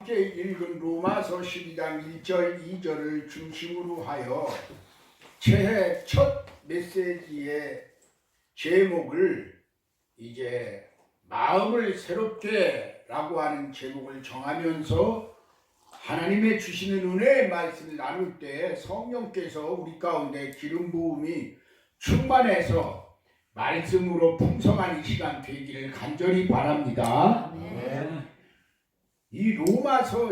함께 읽은 로마서 12장 1절 2절을 중심으로 하여 새해 첫 메시지의 제목을 이제 마음을 새롭게 라고 하는 제목을 정하면서 하나님의 주시는 은혜의 말씀을 나눌 때 성령께서 우리 가운데 기름 부음이 충만해서 말씀으로 풍성한 이 시간 되기를 간절히 바랍니다. 아멘. 이 로마서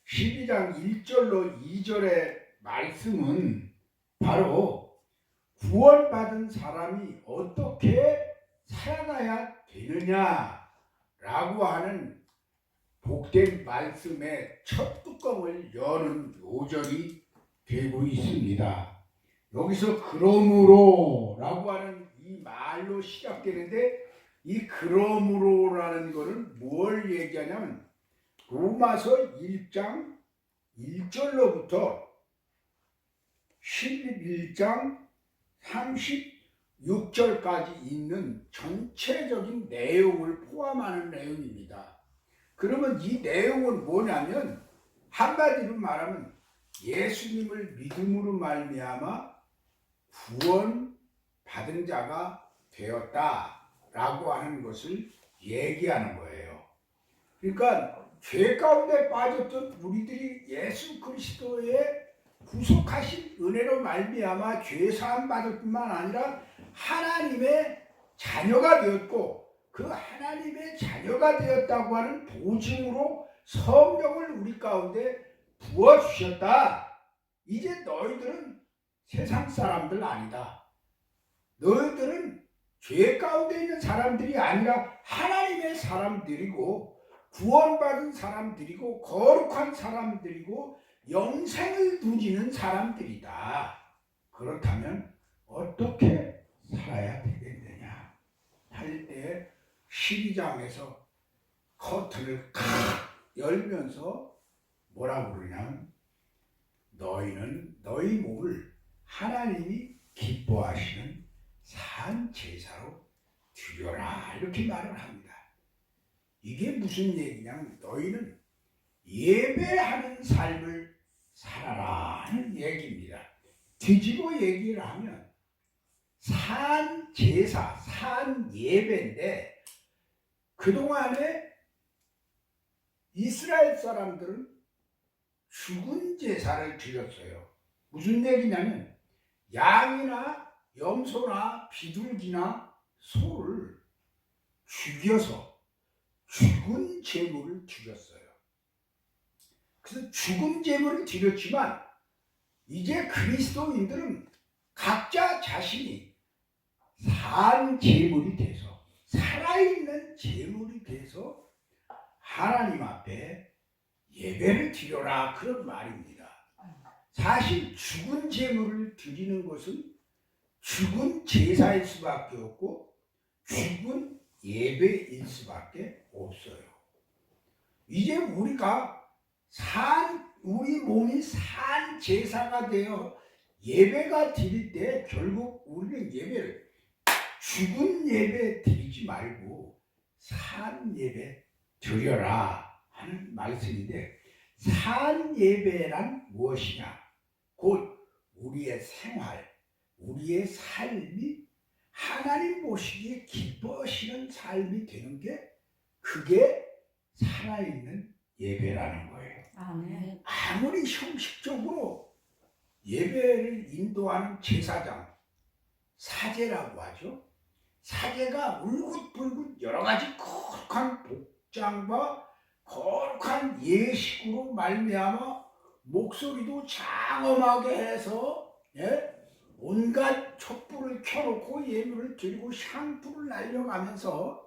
12장 1절로 2절의 말씀은 바로 구원받은 사람이 어떻게 살아가야 되느냐라고 하는 복된 말씀의 첫 뚜껑을 여는 요절이 되고 있습니다. 여기서 그러므로라고 하는 이 말로 시작되는데 이 그러므로라는 것은 뭘 얘기하냐면 로마서 1장 1절로부터 11장 36절까지 있는 전체적인 내용을 포함하는 내용입니다. 그러면 이 내용은 뭐냐면 한마디로 말하면 예수님을 믿음으로 말미암아 구원받은 자가 되었다라고 하는 것을 얘기하는 거예요. 그러니까 죄 가운데 빠졌던 우리들이 예수 그리스도의 구속하신 은혜로 말미암아 죄 사함 받을 뿐만 아니라 하나님의 자녀가 되었고 그 하나님의 자녀가 되었다고 하는 보증으로 성령을 우리 가운데 부어주셨다. 이제 너희들은 세상 사람들 아니다. 너희들은 죄 가운데 있는 사람들이 아니라 하나님의 사람들이고 구원받은 사람들이고 거룩한 사람들이고 영생을 누리는 사람들이다. 그렇다면 어떻게 살아야 되겠느냐 할 때 12장에서 커튼을 칵 열면서 뭐라고 그러냐면 너희는 너희 몸을 하나님이 기뻐하시는 산 제사로 드려라 이렇게 말을 합니다. 이게 무슨 얘기냐면 너희는 예배하는 삶을 살아라 하는 얘기입니다. 뒤집어 얘기를 하면 산 제사, 산 예배인데 그동안에 이스라엘 사람들은 죽은 제사를 드렸어요. 무슨 얘기냐면 양이나 염소나 비둘기나 소를 죽여서 죽은 제물을 드렸어요. 그래서 죽은 제물을 드렸지만 이제 그리스도인들은 각자 자신이 산 제물이 돼서 살아있는 제물이 돼서 하나님 앞에 예배를 드려라 그런 말입니다. 사실 죽은 제물을 드리는 것은 죽은 제사일 수밖에 없고 죽은 예배일 수밖에 없어요. 이제 우리가 우리 몸이 산 제사가 되어 예배가 드릴 때 결국 우리는 예배를 죽은 예배 드리지 말고 산 예배 드려라 하는 말씀인데 산 예배란 무엇이냐? 곧 우리의 생활, 우리의 삶이 하나님 보시기에 기뻐하시는 삶이 되는 게 그게 살아있는 예배라는 거예요. 아멘. 아무리 형식적으로 예배를 인도하는 제사장, 사제라고 하죠. 사제가 울긋불긋 여러 가지 거룩한 복장과 거룩한 예식으로 말미암아 목소리도 장엄하게 해서 온갖 촛불을 켜놓고 예물을 드리고 향불을 날려가면서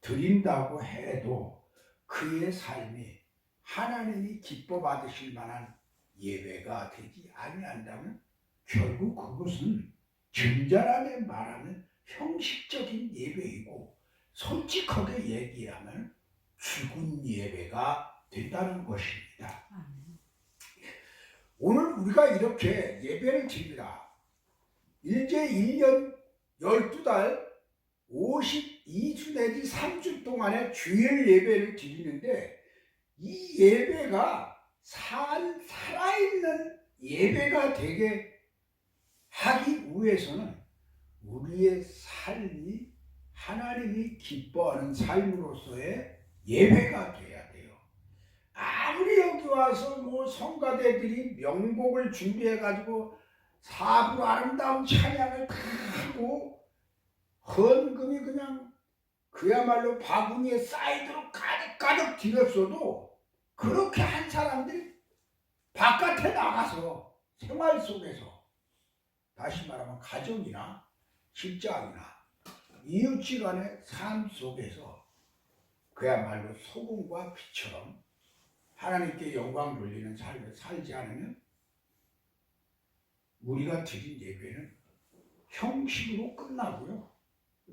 드린다고 해도 그의 삶이 하나님이 기뻐 받으실 만한 예배가 되지 아니한다면 결국 그것은 점잖하게 말하는 형식적인 예배이고 솔직하게 얘기하면 죽은 예배가 된다는 것입니다. 오늘 우리가 이렇게 예배를 드립니다. 이제 1년 12달 52주 내지 3주 동안의 주일 예배를 드리는데 이 예배가 살아있는 예배가 되게 하기 위해서는 우리의 삶이 하나님이 기뻐하는 삶으로서의 예배가 돼야 돼요. 아무리 여기 와서 뭐 성가대들이 명곡을 준비해가지고 사부 아름다운 찬양을 다 하고 헌금이 그냥 그야말로 바구니에 사이드로 가득가득 들였어도 그렇게 한 사람들이 바깥에 나가서 생활 속에서 다시 말하면 가정이나 직장이나 이웃지간의 삶 속에서 그야말로 소금과 빛처럼 하나님께 영광 돌리는 삶을 살지 않으면 우리가 드린 예배는 형식으로 끝나고요.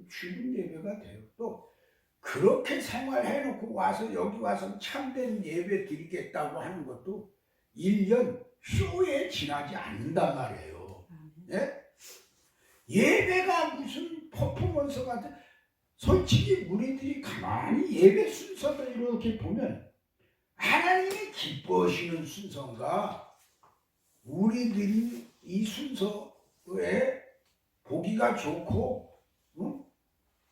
죽은 예배가 돼요. 또 그렇게 생활해놓고 와서 여기 와서 참된 예배 드리겠다고 하는 것도 1년 쇼에 지나지 않는단 말이에요. 예? 예배가 무슨 퍼포먼스 같은, 솔직히 우리들이 가만히 예배 순서를 이렇게 보면 하나님이 기뻐하시는 순서인가 우리들이 이 순서에 보기가 좋고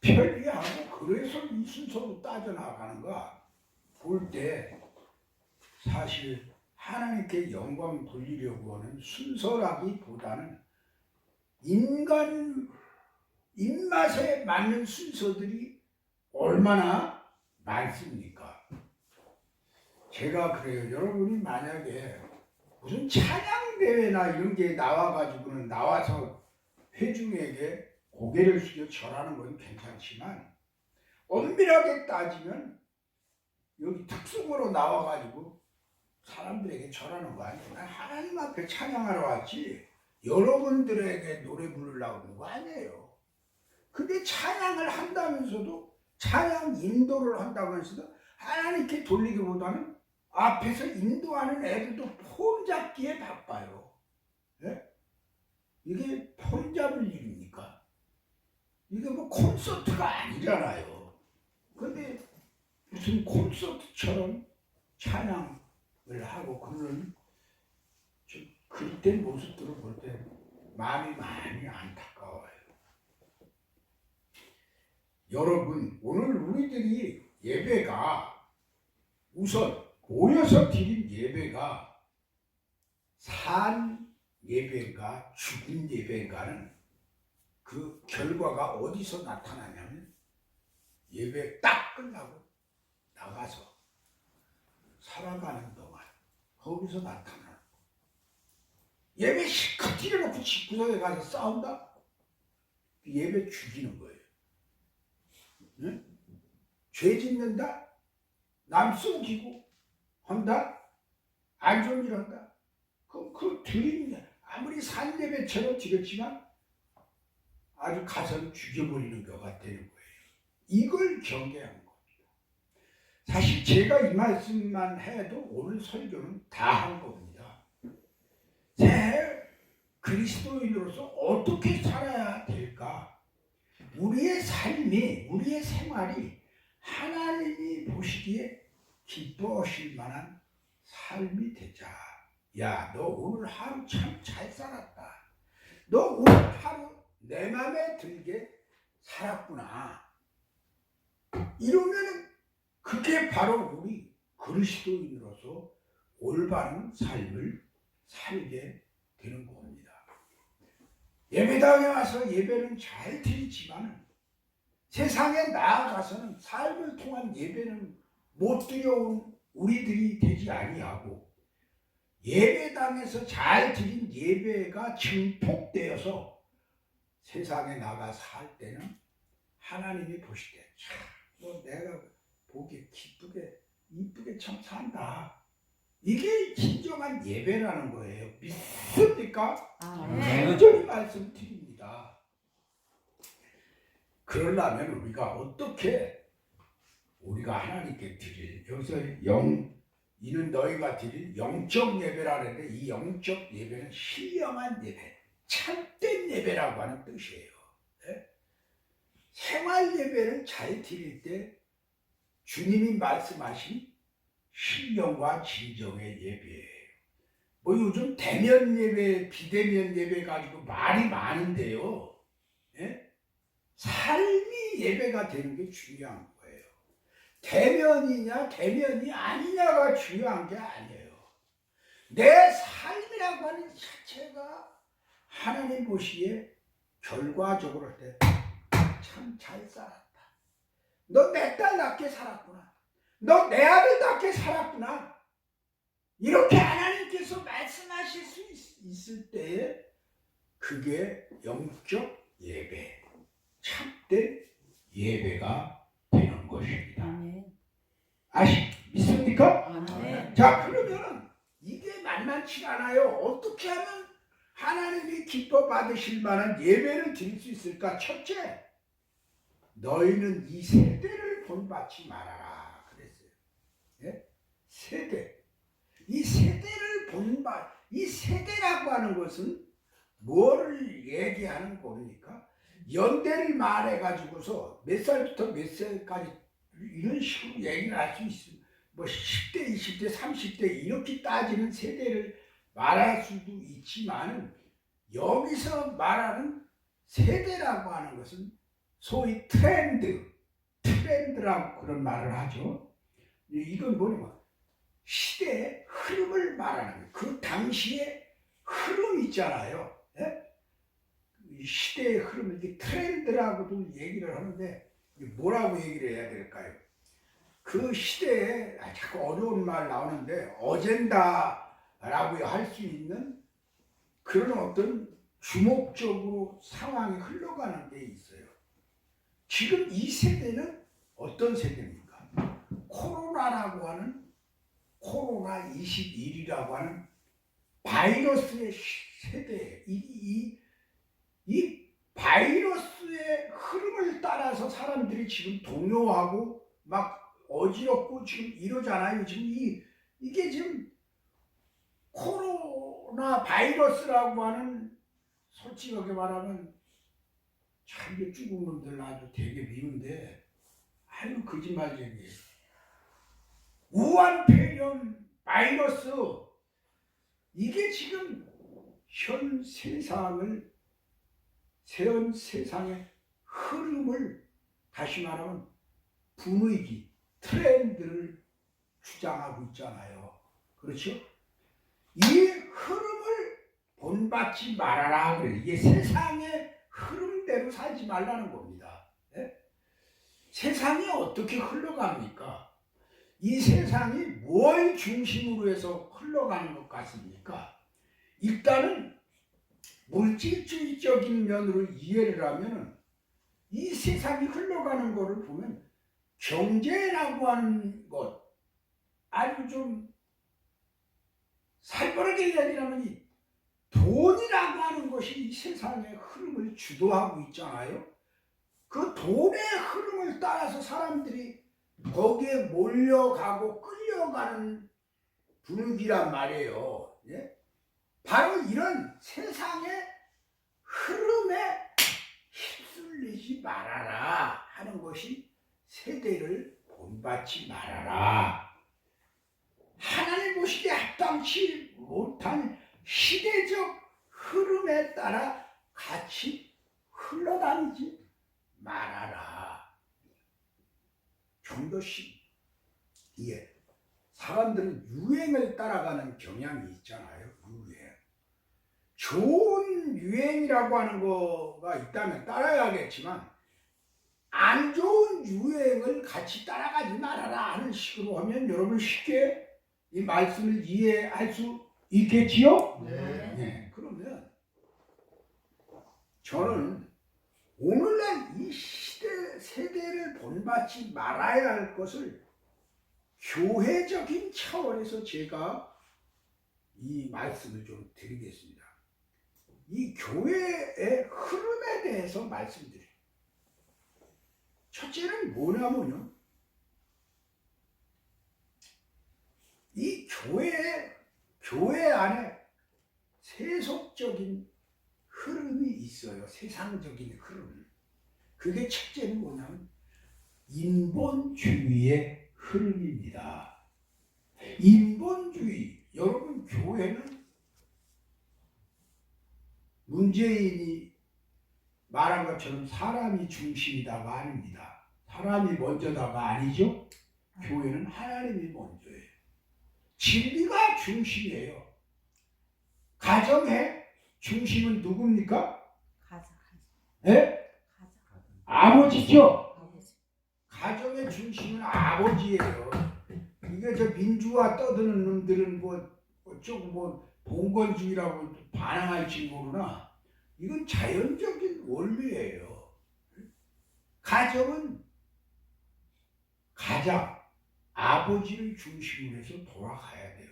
편리하고 그래서 이 순서로 따져나가는가 볼 때 사실 하나님께 영광 돌리려고 하는 순서라기보다는 인간 입맛에 맞는 순서들이 얼마나 많습니까? 제가 그래요. 여러분이 만약에 무슨 찬양대회나 이런 게 나와가지고는 나와서 회중에게 고개를 숙여 절하는 건 괜찮지만 엄밀하게 따지면 여기 특성으로 나와가지고 사람들에게 절하는 거 아니에요. 난 하나님 앞에 찬양하러 왔지 여러분들에게 노래 부르려고 하는 거 아니에요. 근데 찬양을 한다면서도 찬양 인도를 한다면서도 하나님께 돌리기보다는 앞에서 인도하는 애들도 폰 잡기에 바빠요. 예? 이게 폰 잡을 일입니까? 이게 뭐 콘서트가 아니잖아요. 근데 무슨 콘서트처럼 찬양을 하고 그런 좀 그릇된 모습들을 볼 때 마음이 많이 안타까워요. 여러분, 오늘 우리들이 예배가 우선 모여서 드린 예배가 산 예배인가 죽은 예배인가는 그 결과가 어디서 나타나냐면 예배 딱 끝나고 나가서 살아가는 동안 거기서 나타나는 거. 예배 실컷 드려놓고 집구석에 가서 싸운다? 예배 죽이는 거예요. 응? 죄 짓는다? 남 속이고 한다? 안 좋은 일 한다? 그럼 그 드리는 아무리 산예배처럼 드렸지만 아주 가서는 죽여버리는 것가 되는 거예요. 이걸 경계한 겁니다. 사실 제가 이 말씀만 해도 오늘 설교는 다 한 겁니다. 새 그리스도인으로서 어떻게 살아야 될까? 우리의 삶이, 우리의 생활이 하나님이 보시기에 기뻐하실 만한 삶이 되자. 야, 너 오늘 하루 참 잘 살았다. 너 오늘 하루 내 맘에 들게 살았구나. 이러면 그게 바로 우리 그리스도인으로서 올바른 삶을 살게 되는 겁니다. 예배당에 와서 예배는 잘 드리지만 세상에 나아가서는 삶을 통한 예배는 못 드려온 우리들이 되지 아니하고 예배당에서 잘 드린 예배가 증폭되어서 세상에 나가 살 때는 하나님이 보실 때 참 내가 보기 기쁘게 이쁘게 참 산다. 이게 진정한 예배라는 거예요. 믿습니까? 간절히 말씀드립니다. 그러려면 우리가 어떻게 우리가 하나님께 드릴 여기서 이는 너희가 드릴 영적 예배라는데 이 영적 예배는 신령한 예배, 참된 예배라고 하는 뜻이에요. 네? 생활 예배는 잘 드릴 때 주님이 말씀하신 신령과 진정의 예배예요. 뭐 요즘 대면 예배, 비대면 예배 가지고 말이 많은데요. 예? 삶이 예배가 되는 게 중요한 거예요. 대면이냐 대면이 아니냐가 중요한 게 아니에요. 내 삶이라고 하는 자체가 하나님 보시기에 결과적으로 할 때 참 잘 살았다. 너 내 딸 낳게 살았구나. 너 내 아들 낳게 살았구나. 이렇게 하나님께서 말씀하실 수 있을 때에 그게 영적 예배, 참된 예배가 되는 것입니다. 믿습니까? 자, 그러면 이게 만만치 않아요. 어떻게 하면 하나님이 기뻐 받으실 만한 예배를 드릴 수 있을까? 첫째, 너희는 이 세대를 본받지 말아라 그랬어요. 예? 세대. 이 세대라고 하는 것은 뭐를 얘기하는 겁니까? 연대를 말해가지고서 몇 살부터 몇 살까지 이런 식으로 얘기를 할 수 있어요. 뭐 10대, 20대, 30대 이렇게 따지는 세대를 말할 수도 있지만 여기서 말하는 세대라고 하는 것은 소위 트렌드라고 그런 말을 하죠. 이건 뭐냐면 시대의 흐름을 말하는 거예요. 그 당시의 흐름 있잖아요. 예? 시대의 흐름, 이게 트렌드라고도 얘기를 하는데 뭐라고 얘기를 해야 될까요? 그 시대에 자꾸 어려운 말 나오는데 어젠다라고 할 수 있는 그런 어떤 주목적으로 상황이 흘러가는 게 있어요. 지금 이 세대는 어떤 세대입니까? 코로나라고 하는 코로나 21이라고 하는 바이러스의 세대, 이 바이러스의 흐름을 따라서 사람들이 지금 동요하고 막 어지럽고 지금 이러잖아요. 지금 이게 지금 코로나 바이러스라고 하는, 솔직하게 말하면 참 이게 죽은 놈들 아주 되게 미운데 아유 거짓말쟁이. 우한 폐렴 바이러스, 이게 지금 현 세상의 흐름을, 다시 말하면 분위기, 트렌드를 주장하고 있잖아요. 그렇죠? 이 흐름을 본받지 말아라. 이게 세상의 흐름대로 살지 말라는 겁니다. 네? 세상이 어떻게 흘러갑니까? 이 세상이 뭘 중심으로 해서 흘러가는 것 같습니까? 일단은 물질주의적인 면으로 이해를 하면 이 세상이 흘러가는 것을 보면 경제라고 하는 것, 아주 좀 살벌하게 이야기하면 이 돈이라고 하는 것이 이 세상의 흐름을 주도하고 있잖아요. 그 돈의 흐름을 따라서 사람들이 거기에 몰려가고 끌려가는 분위기란 말이에요. 예? 바로 이런 세상의 흐름에 휩쓸리지 말아라 하는 것이 세대를 본받지 말아라. 하나님 보시기에 합당치 못한 시대적 흐름에 따라 같이 흘러다니지 말아라. 좀 더 이해. 사람들은 유행을 따라가는 경향이 있잖아요. 유행. 좋은 유행이라고 하는 거가 있다면 따라야겠지만 안 좋은 유행을 같이 따라가지 말아라 하는 식으로 하면 여러분 쉽게 이 말씀을 이해할 수 있겠지요? 네. 그러면 저는 오늘날 이 세대를 본받지 말아야 할 것을 교회적인 차원에서 제가 이 말씀을 좀 드리겠습니다. 이 교회의 흐름에 대해서 말씀드려요. 첫째는 뭐냐면요, 이 교회 안에 세속적인 흐름이 있어요. 세상적인 흐름. 그게 첫째는 뭐냐면 인본주의의 흐름입니다. 인본주의. 여러분, 교회는 문재인이 말한 것처럼 사람이 중심이다가 아닙니다. 사람이 먼저다가 아니죠. 교회는 하나님이 먼저예요. 진리가 중심이에요. 가정의 중심은 누굽니까? 예? 아버지죠. 가정의 중심은 아버지예요. 이게 저 민주화 떠드는 놈들은 조금 봉건주의라고 반항할지 모르나 이건 자연적인 원리예요. 가정은 가장 아버지를 중심으로 해서 돌아가야 돼요.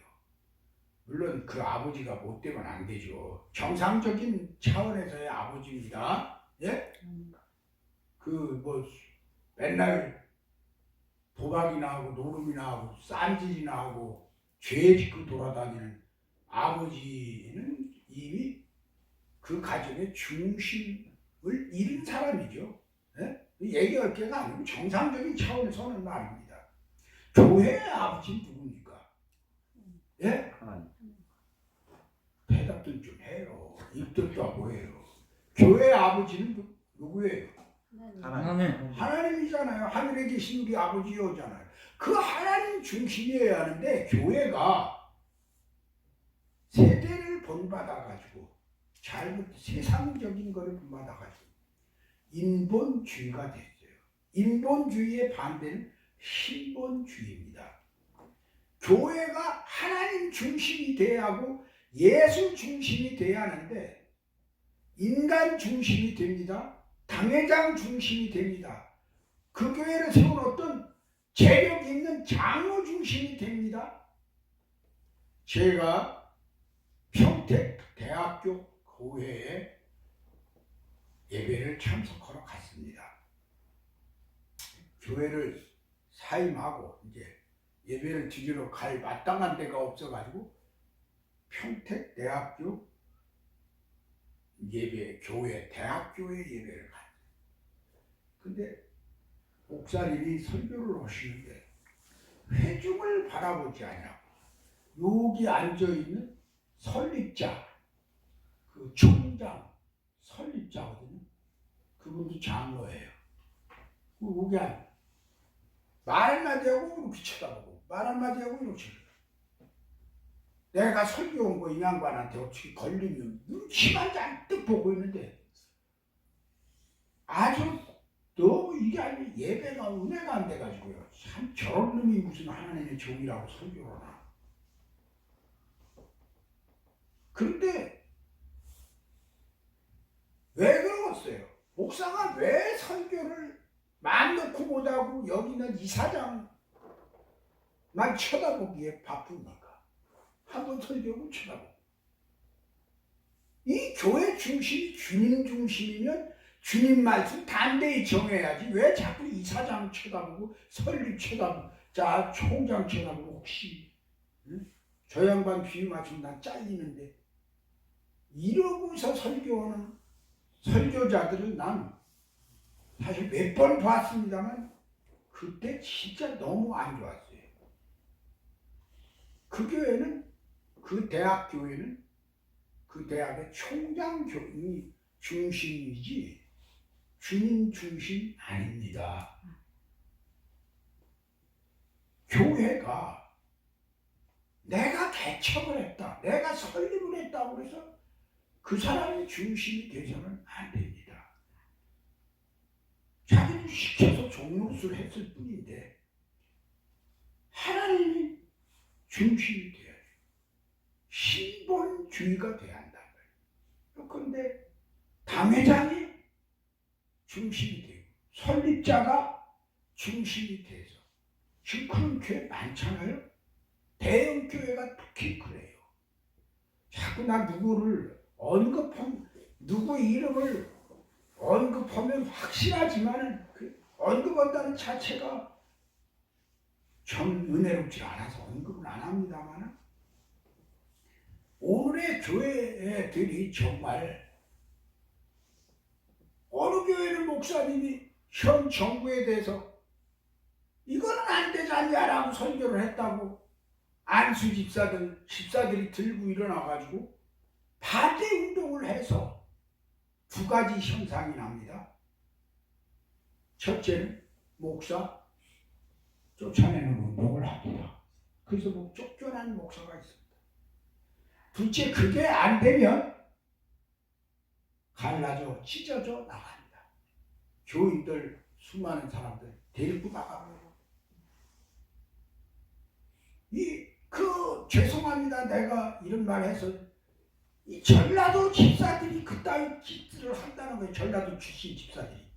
물론 그 아버지가 못되면 안 되죠. 정상적인 차원에서의 아버지입니다. 예? 맨날 도박이나 하고 노름이나 하고 쌈질이나 하고 죄 짓고 돌아다니는 아버지는 이미 그 가정의 중심을 잃은 사람이죠. 예? 얘기할 게가 아니고 정상적인 차원에서 하는 말입니다. 교회의 아버지는 누굽니까? 예? 대답들 좀 해요. 입들도 하고 해요. 교회의 아버지는 누구예요? 하나님이잖아요. 하늘에 계신 우리 아버지요잖아요. 그 하나님 중심이어야 하는데 교회가 세대를 본받아가지고 세상적인 거를 본받아가지고 인본주의가 됐어요. 인본주의의 반대는 신본주의입니다. 교회가 하나님 중심이 돼야 하고 예수 중심이 돼야 하는데 인간 중심이 됩니다. 당회장 중심이 됩니다. 그 교회를 세운 어떤 재력 있는 장로 중심이 됩니다. 제가 평택대학교 교회에 예배를 참석하러 갔습니다. 교회를 사임하고 이제 예배를 드리러 갈 마땅한 데가 없어가지고 평택대학교 교회, 대학교에 예배를 갔어요. 근데 목사님이 설교를 하시는데 회중을 바라보지 않냐고 여기 앉아있는 설립자, 그 총장 설립자거든요. 그분도 장로예요. 여기 말 한마디 하고 이렇게 쳐다보고 말 한마디 하고 이렇게 쳐다보고 내가 설교 온 거 이 양반한테 어떻게 걸리면 눈치만 잔뜩 보고 있는데 아주 너무 이게 아니면 예배가 은혜가 안 돼가지고요. 참 저런 놈이 무슨 하나님의 종이라고 설교를 하나. 그런데 왜 그러겠어요? 목사가 왜 설교를 맘 놓고 못하고 여기는 이사장만 쳐다보기에 바쁩니까? 한번 설교를 쳐다보고. 이 교회 중심이 주님 중심이면 주님 말씀 담대히 정해야지. 왜 자꾸 이사장 쳐다보고 설립 쳐다보고 자 총장 쳐다보고 혹시 응? 저 양반 비유 맞추면 난 잘리는데 이러고서 설교하는 설교자들을 난 사실 몇 번 봤습니다만 그때 진짜 너무 안 좋았어요. 그 교회는 그 대학 교회는 그 대학의 총장 교인이 중심이지 주님 중심 아닙니다. 교회가 내가 개척을 했다, 내가 설립을 했다고 해서 그 사람이 중심이 되서는 안 됩니다. 자기는 시켜서 종로수를 했을 뿐인데 하나님이 중심이 돼야죠. 신본주의가 돼야 한다는 거예요. 그런데 당회장이 중심이 되고 설립자가 중심이 돼서 지금 그런 교회 많잖아요. 대형 교회가 특히 그래요. 자꾸 나 누구를 누구 이름을 언급하면 확실하지만 그 언급한다는 자체가 좀 은혜롭지 않아서 언급은 안 합니다만 오늘의 교회들이 정말 어느 교회는 목사님이 현 정부에 대해서 이거는 안 되지 않냐라고 설교를 했다고 안수 집사들이 들고 일어나가지고 반대 운동을 해서 두 가지 현상이 납니다. 첫째는 목사 쫓아내는 운동을 합니다. 그래서 뭐 쫓겨난 목사가 있습니다. 둘째, 그게 안 되면 갈라져 찢어져 나갑니다. 교인들 수많은 사람들 데리고 나갑니다. 죄송합니다. 내가 이런 말 해서 이 전라도 집사들이 그따위 짓들을 한다는 거예요. 전라도 출신 집사들이.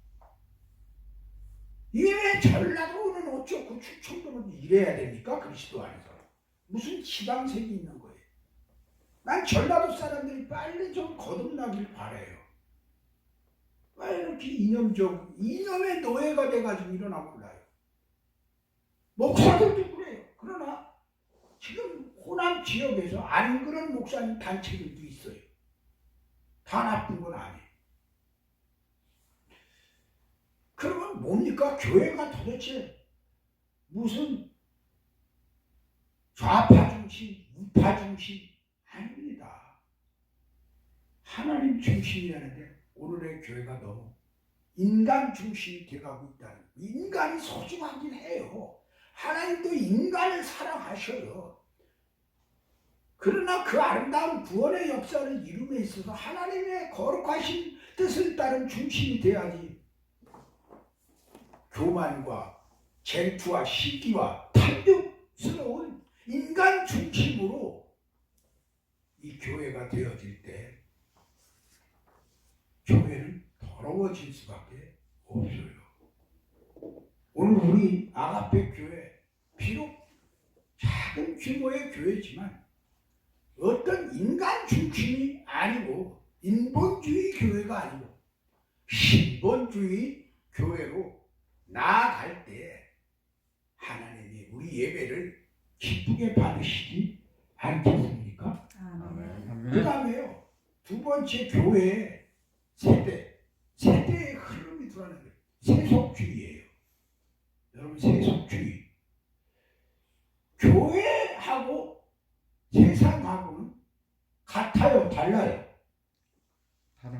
이게 왜 전라도는 어쩌고 충청도는 이래야 됩니까? 그리스도 안에서. 무슨 지방색이 있는 거예요. 난 전라도 사람들이 빨리 좀 거듭나길 바라요. 왜 이렇게 이념의 노예가 돼가지고 일어나고 몰라요. 목사들도 그래요. 그러나 지금 호남 지역에서 안 그런 목사님 단체들도 있어요. 다 나쁜 건 아니에요. 그러면 뭡니까? 교회가 도대체 무슨 좌파 중심, 우파 중심 아닙니다. 하나님 중심이라는데 오늘의 교회가 너무 인간 중심이 돼가고 있다는 거예요. 인간이 소중하긴 해요. 하나님도 인간을 사랑하셔요. 그러나 그 아름다운 구원의 역사를 이룸에 있어서 하나님의 거룩하신 뜻을 따른 중심이 돼야지 교만과 쟁투와 시기와 탐욕스러운 인간 중심으로 이 교회가 되어질 때 교회는 더러워질 수밖에 없어요. 오늘 우리 아가페 교회 비록 작은 규모의 교회지만 어떤 인간 중심이 아니고 인본주의 교회가 아니고 신본주의 교회로 나아갈 때 하나님이 우리 예배를 기쁘게 받으시지 않겠습니까? 아멘. 그 다음에요. 두 번째 교회의 세대의 흐름이 들어가는 거예요. 세속주의예요. 여러분 세속주의. 교회하고 세상하고는 같아요? 달라요?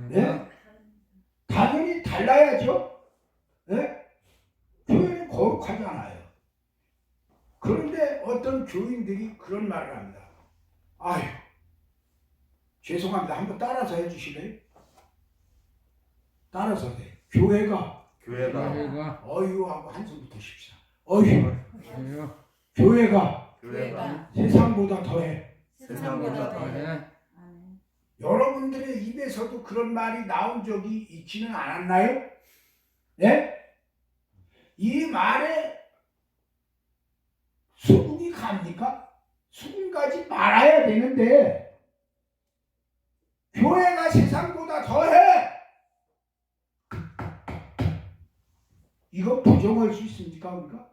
네? 당연히 달라야죠. 네? 교회는 거룩하잖아요. 그런데 어떤 교인들이 그런 말을 합니다. 아유, 죄송합니다. 한번 따라서 해주실래요? 따라서 해요. 교회가 어휴하고 한숨부터 쉽시다. 어휴. 교회가 세상보다 더해. 여러분들의 입에서도 그런 말이 나온 적이 있지는 않았나요? 네? 이 말에 수긍이 갑니까? 수긍 가지 말아야 되는데 교회가 세상보다 더해. 이거 부정할 수 있습니까? 우리가?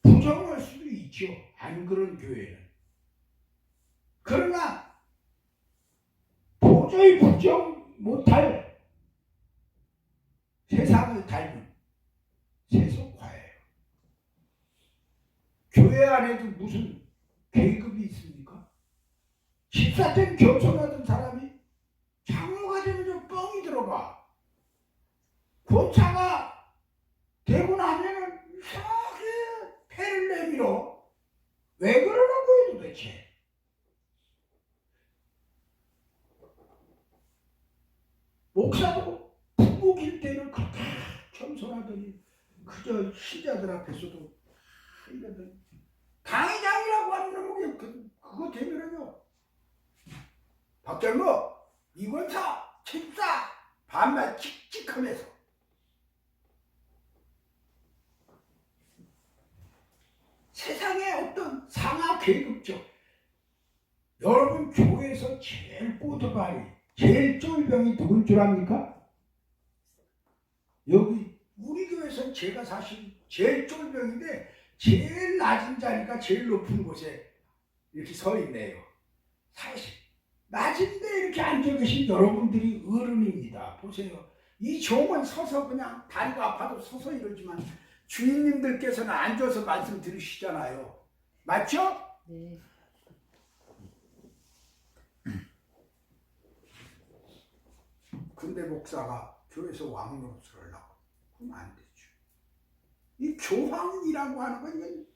부정할 수도 있죠. 안 그런 교회는. 그러나 도저히 부정 못할 세상을 닮은 세속화예요. 교회 안에도 무슨 계급이 있습니까? 집사 때 겸손하던 사람이 장로가 되면 뻥이 들어가. 권차가 되고 나면은 이상하게 패를 내밀어. 왜 그러는 거예요 도대체? 목사도 부목일 때는 그렇게 겸손하더니 그저 신자들 앞에서도 이러더니 당회장이라고 하는 놈이 그거 되면은요 박장로 이권사 집사 반말 칙칙하면서 세상의 어떤 상하 계급적 여러분 교회에서 제일 꼬드바리 제일 쫄병이 누군 줄 압니까? 여기 우리 교회에서는 제가 사실 제일 쫄병인데 제일 낮은 자리가 제일 높은 곳에 이렇게 서 있네요. 사실 낮은데 이렇게 앉아 계신 여러분들이 어른입니다. 보세요. 이 종은 서서 그냥 다리가 아파도 서서 이러지만 주인님들께서는 앉아서 말씀 들으시잖아요. 맞죠? 네. 근데 목사가 교회에서 왕 노릇을 하려고 그러면 안 되죠. 이 교황이라고 하는 건 이건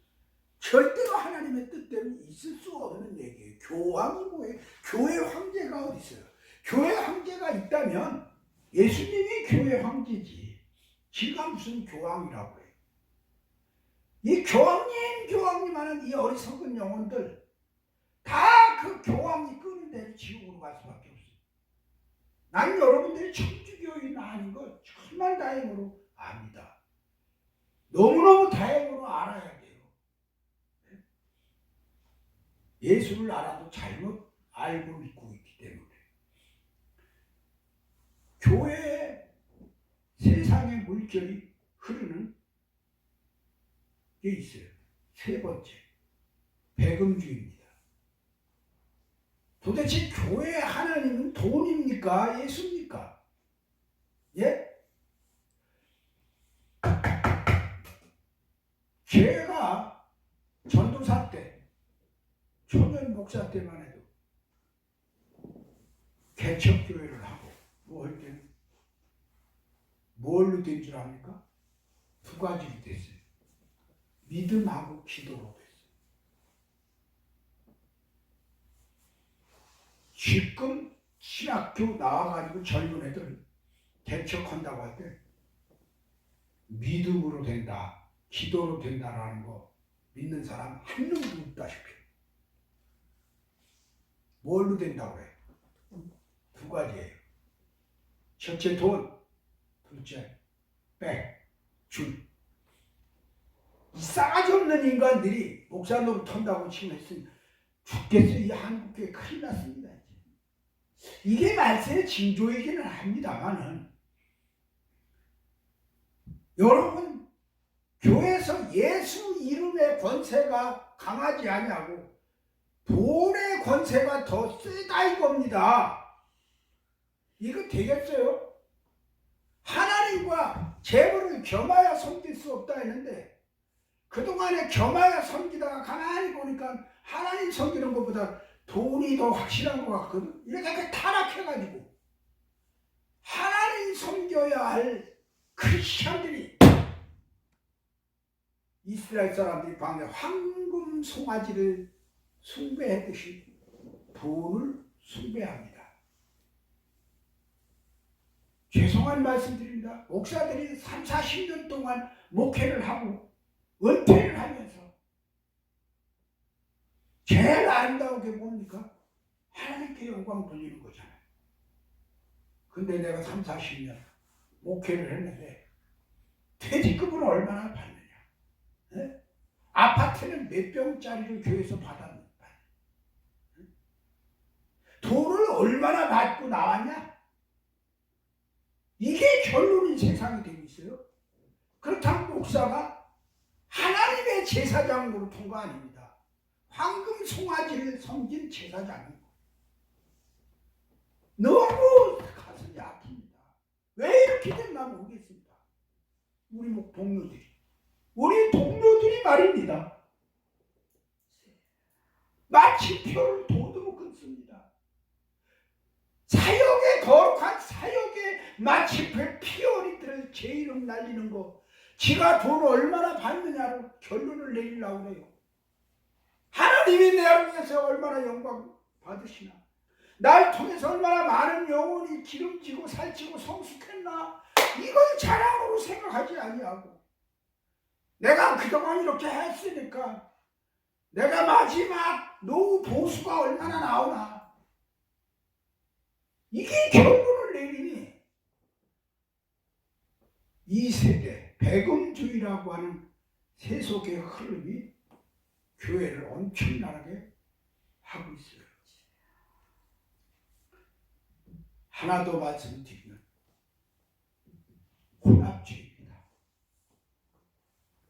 절대로 하나님의 뜻대로 있을 수 없는 얘기예요. 교황이 뭐예요? 교회 황제가 어디 있어요? 교회 황제가 있다면 예수님이 교회 황제지. 지가 무슨 교황이라고 해요. 이 교황님 하는 이 어리석은 영혼들 다 그 교황이 끄는 대로 지옥으로 갈 수밖에 없어요. 난 여러분들이 천주교인 아닌 걸 정말 다행으로 압니다. 너무너무 다행으로 알아야 돼요. 예수를 알아도 잘못 알고 믿고 있기 때문에. 교회에 세상의 물결이 흐르는 게 있어요. 세 번째, 배금주의입니다. 도대체 교회 하나님은 돈입니까? 예수입니까? 예? 제가 전도사 때, 초면 목사 때만 해도 개척교회를 하고 뭐 할 때는 뭘로 된 줄 압니까? 두 가지로 됐어요. 믿음하고 기도로 됐어요. 지금 신학교 나와가지고 젊은 애들 개척한다고 할 때 믿음으로 된다, 기도로 된다라는 거 믿는 사람 한 명도 없다시피. 뭘로 된다고 해요? 두 가지예요. 첫째 돈, 둘째 줄. 이 싸가지 없는 인간들이 목사 노릇 한다고 지금 했으니 죽겠어요. 이 한국교회 큰일 났습니다. 이게 말세의 징조이기는 합니다만은 여러분 교회에서 예수 이름의 권세가 강하지 아니하고 돈의 권세가 더 세다 이겁니다. 이거 되겠어요? 하나님과 재물을 겸하여 섬길 수 없다 했는데 그동안에 겸하여 섬기다가 가만히 보니까 하나님 섬기는 것보다 돈이 더 확실한 것 같거든. 이렇게 타락해가지고 하나님 섬겨야 할 크리스찬들이 이스라엘 사람들이 방금 황금 송아지를 숭배했듯이 돈을 숭배합니다. 죄송한 말씀 드립니다. 목사들이 3, 40년 동안 목회를 하고 은퇴를 하면서 제일 아름다운 게 뭡니까? 하나님께 영광 돌리는 거잖아요. 근데 내가 3, 40년 목회를 했는데 퇴직금은 얼마나 받느냐? 네? 아파트는 몇 병짜리를 교회에서 받았는가? 네? 돈을 얼마나 받고 나왔냐? 이게 결론인 세상이 되고 있어요. 그렇다면 목사가 하나님의 제사장으로 본 거 아닙니다. 황금 송아지를 섬긴 제사장이고 너무 가슴이 아픕니다. 왜 이렇게 됐나 모르겠습니다. 우리 동료들이 말입니다. 마침표를 도둑 끊습니다. 사역의 거룩한 사역의 마침표에 피 어린이들을 제 이름 날리는 거 지가 돈 얼마나 받느냐로 결론을 내리려고 그래요. 하나님이 내 위해서 얼마나 영광 받으시나, 날 통해서 얼마나 많은 영혼이 기름지고 살찌고 성숙했나, 이걸 자랑으로 생각하지 아니하고 내가 그동안 이렇게 했으니까 내가 마지막 노후 보수가 얼마나 나오나, 이게 결론을 내리니 이 세대 배금주의라고 하는 세속의 흐름이 교회를 엄청나게 하고 있어요. 하나 더 말씀드리면 혼합주의입니다.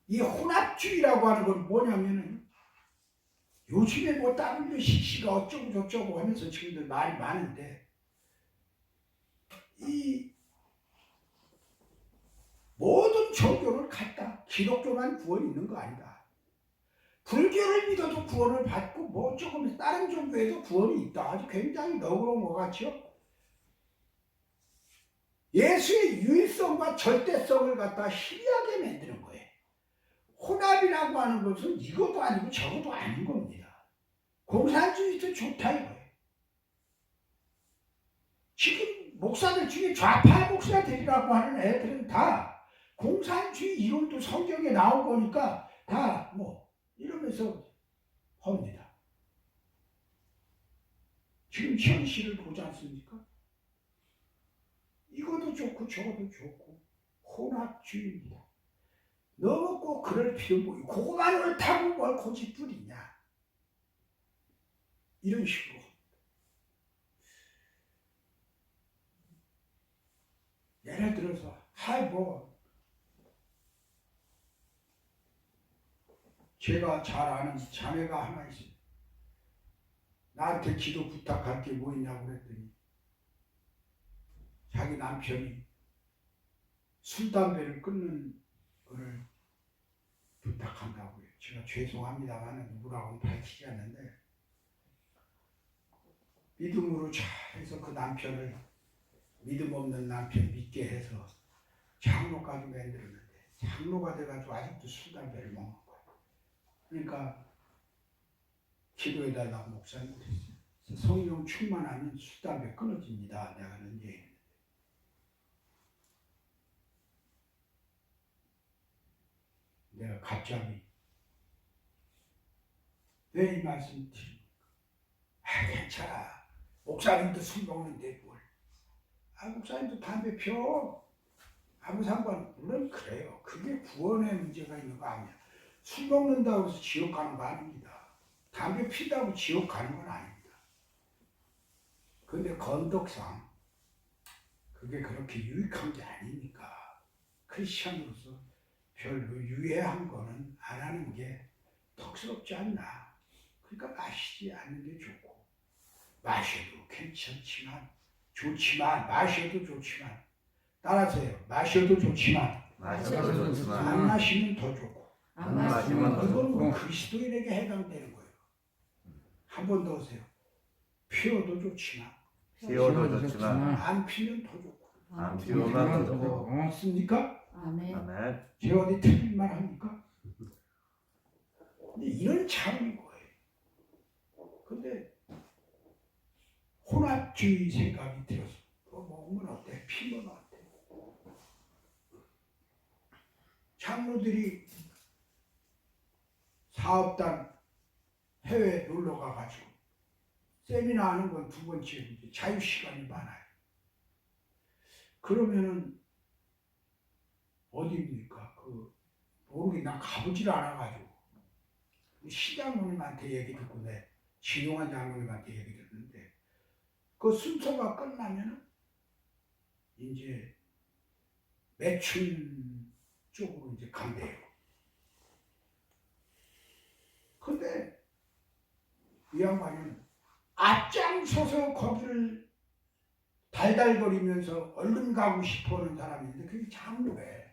이 혼합주의라고 하는 건 뭐냐면은 요즘에 뭐 WCC가 어쩌고 저쩌고 하면서 지금들 말이 많은데 이 모든 종교를 갖다 기독교만 구원 있는 거 아니다. 불교를 믿어도 구원을 받고 뭐 조금 다른 종교에도 구원이 있다. 아주 굉장히 너그러운 것 같죠? 예수의 유일성과 절대성을 갖다 희미하게 만드는 거예요. 혼합이라고 하는 것은 이것도 아니고 저것도 아닌 겁니다. 공산주의도 좋다 이거예요. 지금 목사들 중에 좌파 목사들이라고 하는 애들은 다 공산주의 이론도 성경에 나온 거니까 다 뭐 이러면서 합니다. 지금 현실을 보지 않습니까? 이것도 좋고 저것도 좋고 혼합주의입니다. 너무 꼭 그럴 필요 뭐 그거만 옳다고 뭘 고집부리냐 이런 식으로. 예를 들어서 뭐 제가 잘 아는 자매가 하나 있어요. 나한테 기도 부탁할 게 뭐 있냐고 그랬더니 자기 남편이 술, 담배를 끊는 거를 부탁한다고요. 제가 죄송합니다만 누구라고는 밝히지 않는데 믿음으로 잘해서 그 남편을 믿음 없는 남편 믿게 해서 장로까지 만들었는데 장로가 돼가지고 아직도 술, 담배를 먹는 거예요. 그러니까 기도해달라고 목사님 그랬어요. 성령 충만하면 술, 담배 끊어집니다. 내가 언제 내가 갑자기 왜 이 말씀 드립니까? 괜찮아. 목사님도 술 먹는데 뭘. 목사님도 담배 펴. 아무 상관. 물론 그래요. 그게 구원의 문제가 있는 거 아니야. 술 먹는다고 해서 지옥 가는 거 아닙니다. 담배 피다고 지옥 가는 건 아닙니다. 근데 건덕상 그게 그렇게 유익한 게 아니니까 크리스천으로서 별로 유해한 거는 안 하는 게 덕스럽지 않나. 그러니까 마시지 않는 게 좋고 마셔도 괜찮지만 좋지만 마셔도 좋지만 따라서요. 마셔도 좋지만 안 마시면 더 좋고 안 마시면 더 이건 좋고 그리스도인에게 해당되는 거예요. 한 번 더 오세요. 피워도 좋지만 안 피면 더 좋고 안 피우면 더 좋고 맞습니까? 아멘. 아멘. 제가 어디 틀린 말 합니까? 근데 이런 차원인 거예요. 근데 혼합주의 생각이 들어서 먹으면 어때? 피면 어때? 장로들이 사업단 해외 놀러 가가지고 세미나 하는 건 두 번째 이제 자유 시간이 많아요. 그러면은 어디입니까? 난 가보질 않아가지고 시장모님한테 얘기 듣고 내 진용한 장로님한테 얘기 듣는데 그 순서가 끝나면은 이제 매춘 쪽으로 이제 간대요. 근데 이 양반은 앞장서서 거기를 달달거리면서 얼른 가고 싶어하는 사람인데 그게 장로래.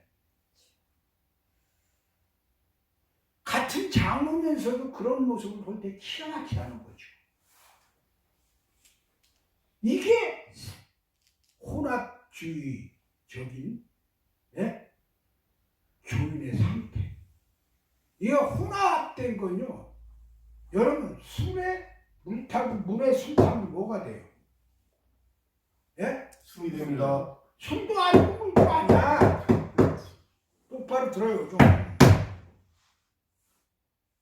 같은 장로면서도 그런 모습을 볼 때 기가 막히다는 거죠. 이게 혼합주의적인 교인의 상태. 이게 혼합된 건요. 여러분 술에 물 타고 물에 술 타면 뭐가 돼요? 술이 됩니다. 술도 아니고 물도 아니야. 똑바로 들어요 좀.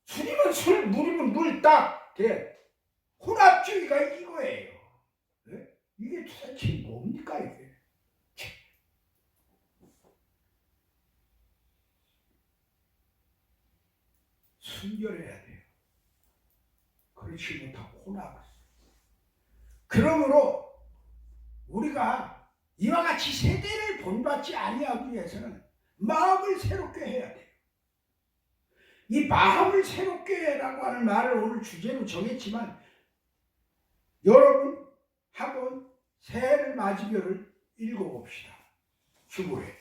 술이면 술, 물이면 물 딱 돼. 혼합주의가 이거예요. 이게 도대체 뭡니까 이게? 순결해야 돼요. 그렇지 못하고 혼합을. 그러므로 우리가 이와 같이 세대를 본받지 아니하기 위해서는 마음을 새롭게 해야 돼요. 이 마음을 새롭게 해라고 하는 말을 오늘 주제로 정했지만 여러분 한번 새해를 맞이별을 읽어봅시다. 주보에